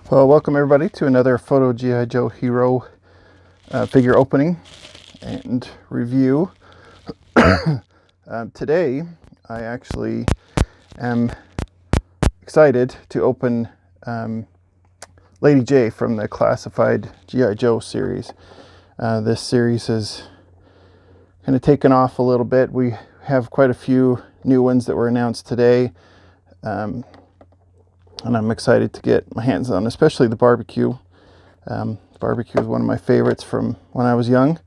Well, welcome everybody to another Photogijoehero figure opening and review. Today, I actually am excited to open Lady Jaye from the classified G.I.Joe series. This series has kind of taken off a little bit. We have quite a few new ones that were announced today. And I'm excited to get my hands on, especially the barbecue. Barbecue is one of my favorites from when I was young.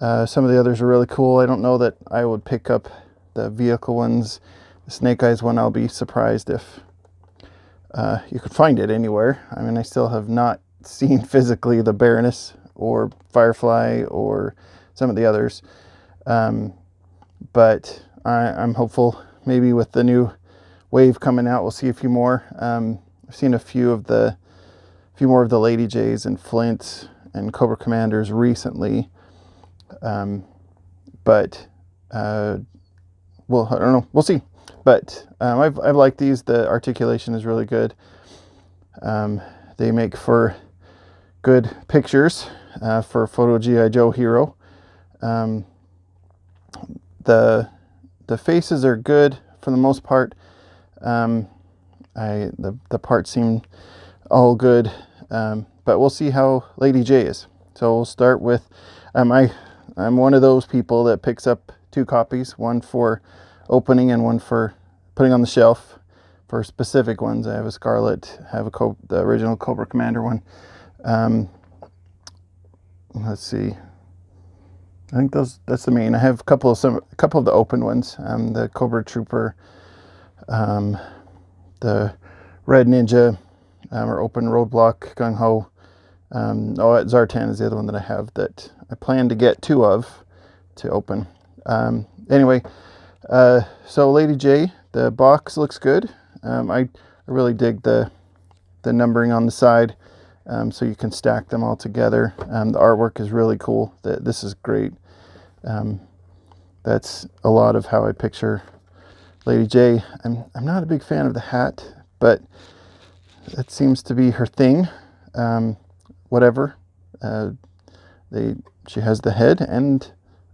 Some of the others are really cool. I don't know that I would pick up the vehicle ones. The Snake Eyes one, I'll be surprised if you could find it anywhere. I mean, I still have not seen physically the Baroness or Firefly or some of the others. But I'm hopeful maybe with the new wave coming out, we'll see a few more. I've seen a few more of the Lady Jays and Flint and Cobra Commanders recently. But well, I don't know. We'll see. But I've liked these. The articulation is really good. They make for good pictures for Photogijoehero. The faces are good for the most part. The parts seem all good, but we'll see how Lady Jaye is. So we'll start with, I'm one of those people that picks up two copies, one for opening and one for putting on the shelf for specific ones. I have a Scarlet, have the original Cobra Commander one. Let's see. I think that's the main. I have a couple of the open ones. The Cobra Trooper, the Red Ninja, or Open Roadblock Gung Ho. Zartan is the other one that I have that I plan to get two of to open. Anyway, so Lady Jaye, the box looks good. I really dig the numbering on the side, so you can stack them all together. The artwork is really cool. This is great. That's a lot of how I picture Lady Jaye. I'm not a big fan of the hat, but that seems to be her thing. Whatever. She has the head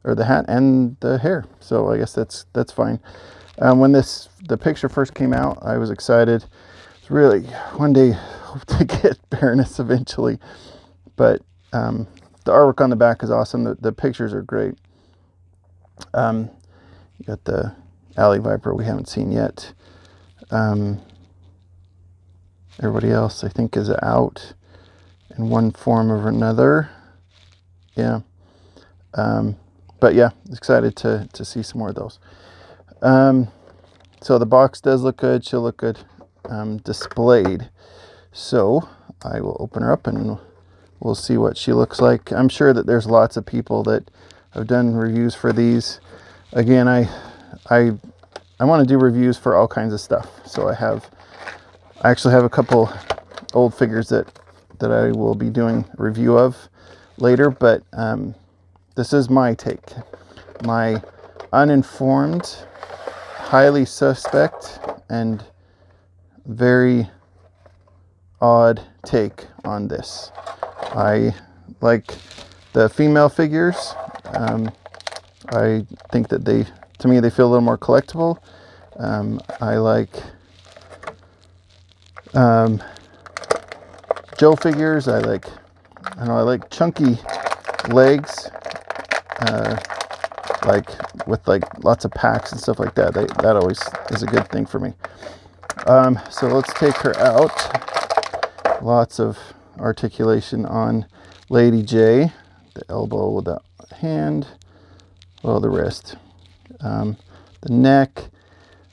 or the hat and the hair, so I guess that's fine. When the picture first came out, I was excited. It's really one day hope to get Baroness eventually, but the artwork on the back is awesome. The pictures are great. You got the Alley Viper we haven't seen yet. Everybody else I think is out in one form or another. Yeah. But yeah, excited to see some more of those. So the box does look good. She'll look good displayed. So I will open her up and we'll see what she looks like. I'm sure that there's lots of people that have done reviews for these. Again, I want to do reviews for all kinds of stuff. So I actually have a couple old figures that I will be doing a review of later, but this is my take. My uninformed, highly suspect, and very odd take on this. I like the female figures. I think that to me, they feel a little more collectible. I like Joe figures. I like chunky legs, with lots of packs and stuff like that. That always is a good thing for me. So let's take her out. Lots of articulation on Lady Jaye. The elbow, the hand, well, the wrist, the neck.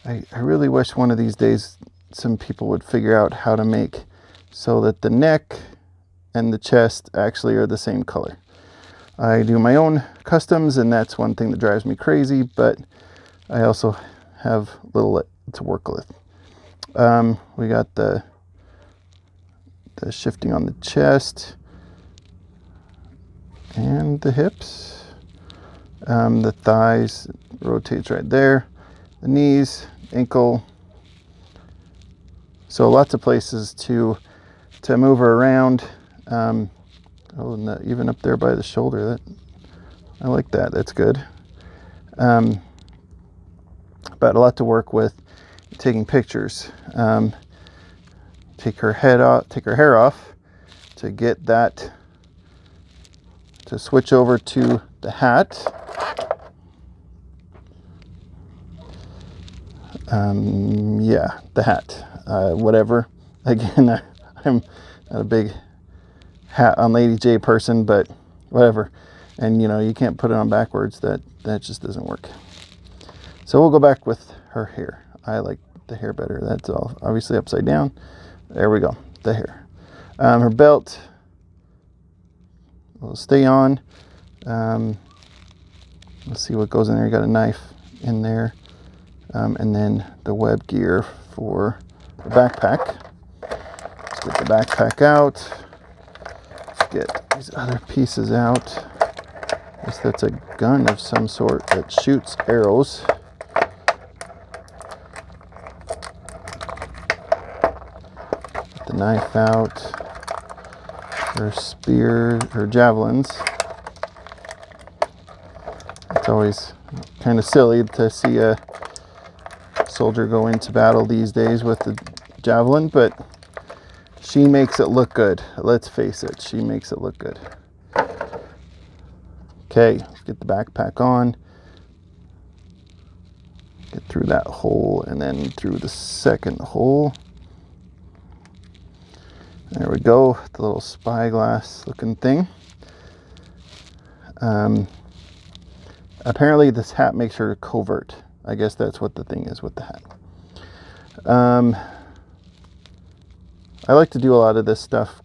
I really wish one of these days some people would figure out how to make so that the neck and the chest actually are the same color. I do my own customs, and that's one thing that drives me crazy, but I also have little to work with. We got the shifting on the chest and the hips. The thighs rotates right there. The knees, ankle. So lots of places to to move her around. Oh, and even up there by the shoulder, I like that. That's good. But a lot to work with. Taking pictures. Take her hair off to get that, to switch over to the hat. Yeah, the hat. Whatever. Again, I'm not a big hat on Lady Jaye person, but whatever. And you know, you can't put it on backwards. That just doesn't work. So we'll go back with her hair. I like the hair better. That's all obviously upside down. There we go, the hair. Her belt will stay on. Let's see what goes in there. You got a knife in there. And then the web gear for the backpack. Let's get the backpack out. Let's get these other pieces out. I guess that's a gun of some sort that shoots arrows. Get the knife out. Her spear, her javelins. It's always kind of silly to see a soldier go into battle these days with the javelin, but she makes it look good. Let's face it, she makes it look good. Okay, let's get the backpack on. Get through that hole and then through the second hole. There we go, the little spyglass looking thing. Apparently this hat makes her covert. I guess that's what the thing is with the hat. I like to do a lot of this stuff,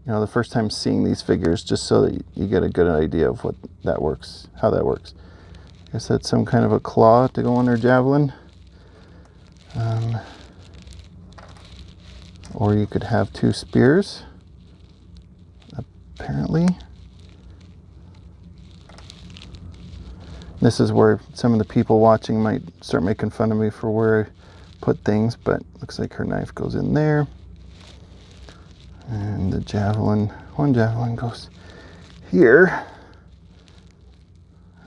you know, the first time seeing these figures, just so that you get a good idea of what that works, how that works. I guess that's some kind of a claw to go on her javelin. Or you could have two spears, apparently. This is where some of the people watching might start making fun of me for where I put things, but looks like her knife goes in there. And the javelin, one javelin goes here.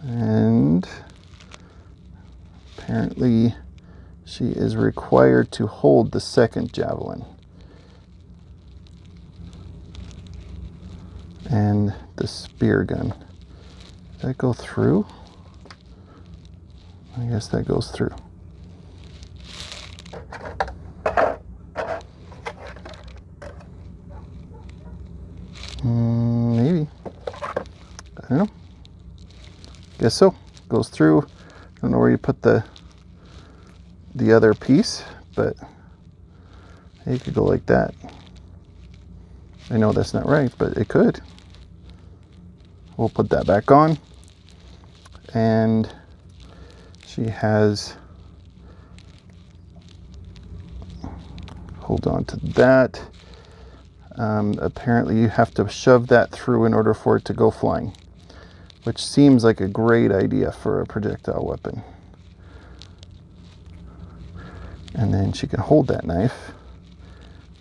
And apparently she is required to hold the second javelin. And the spear gun. Does that go through? I guess that goes through. Maybe. I don't know. Guess so. Goes through. I don't know where you put the other piece, but it could go like that. I know that's not right, but it could. We'll put that back on. And she has, hold on to that. Apparently you have to shove that through in order for it to go flying, which seems like a great idea for a projectile weapon. And then she can hold that knife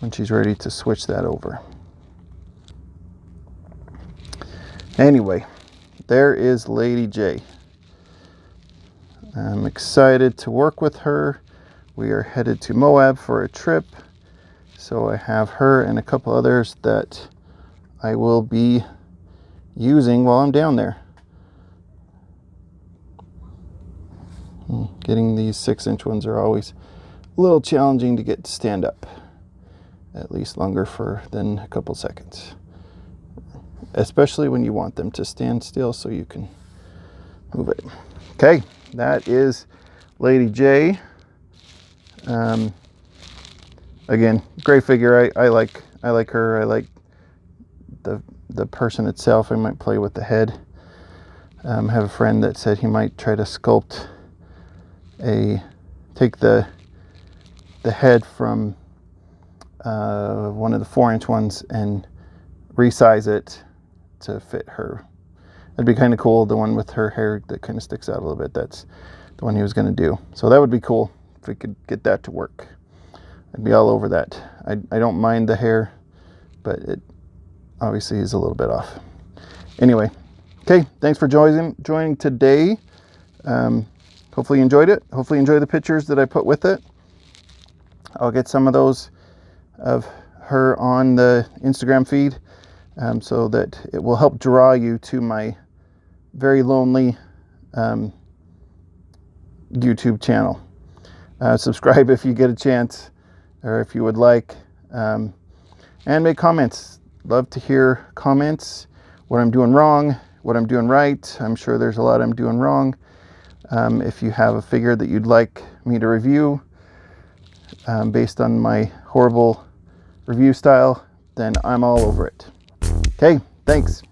when she's ready to switch that over. Anyway, there is Lady Jaye. I'm excited to work with her. We are headed to Moab for a trip. So I have her and a couple others that I will be using while I'm down there. Getting these 6-inch ones are always a little challenging to get to stand up. At least longer than a couple seconds. Especially when you want them to stand still so you can move it. Okay, that is Lady Jaye. Again, great figure. I like her. I like the person itself. I might play with the head. I have a friend that said he might try to sculpt take the head from one of the 4-inch ones and resize it to fit her. That'd be kind of cool. The one with her hair that kind of sticks out a little bit. That's the one he was going to do. So that would be cool if we could get that to work. I'd be all over that. I don't mind the hair. but it obviously is a little bit off. Anyway, okay, thanks for joining today. Hopefully you enjoyed it. Hopefully you enjoy the pictures that I put with it. I'll get some of those of her on the Instagram feed so that it will help draw you to my very lonely YouTube channel. Subscribe if you get a chance, or if you would like, and make comments. Love to hear comments, what I'm doing wrong, what I'm doing right. I'm sure there's a lot I'm doing wrong. If you have a figure that you'd like me to review based on my horrible review style, then I'm all over it. Okay, thanks.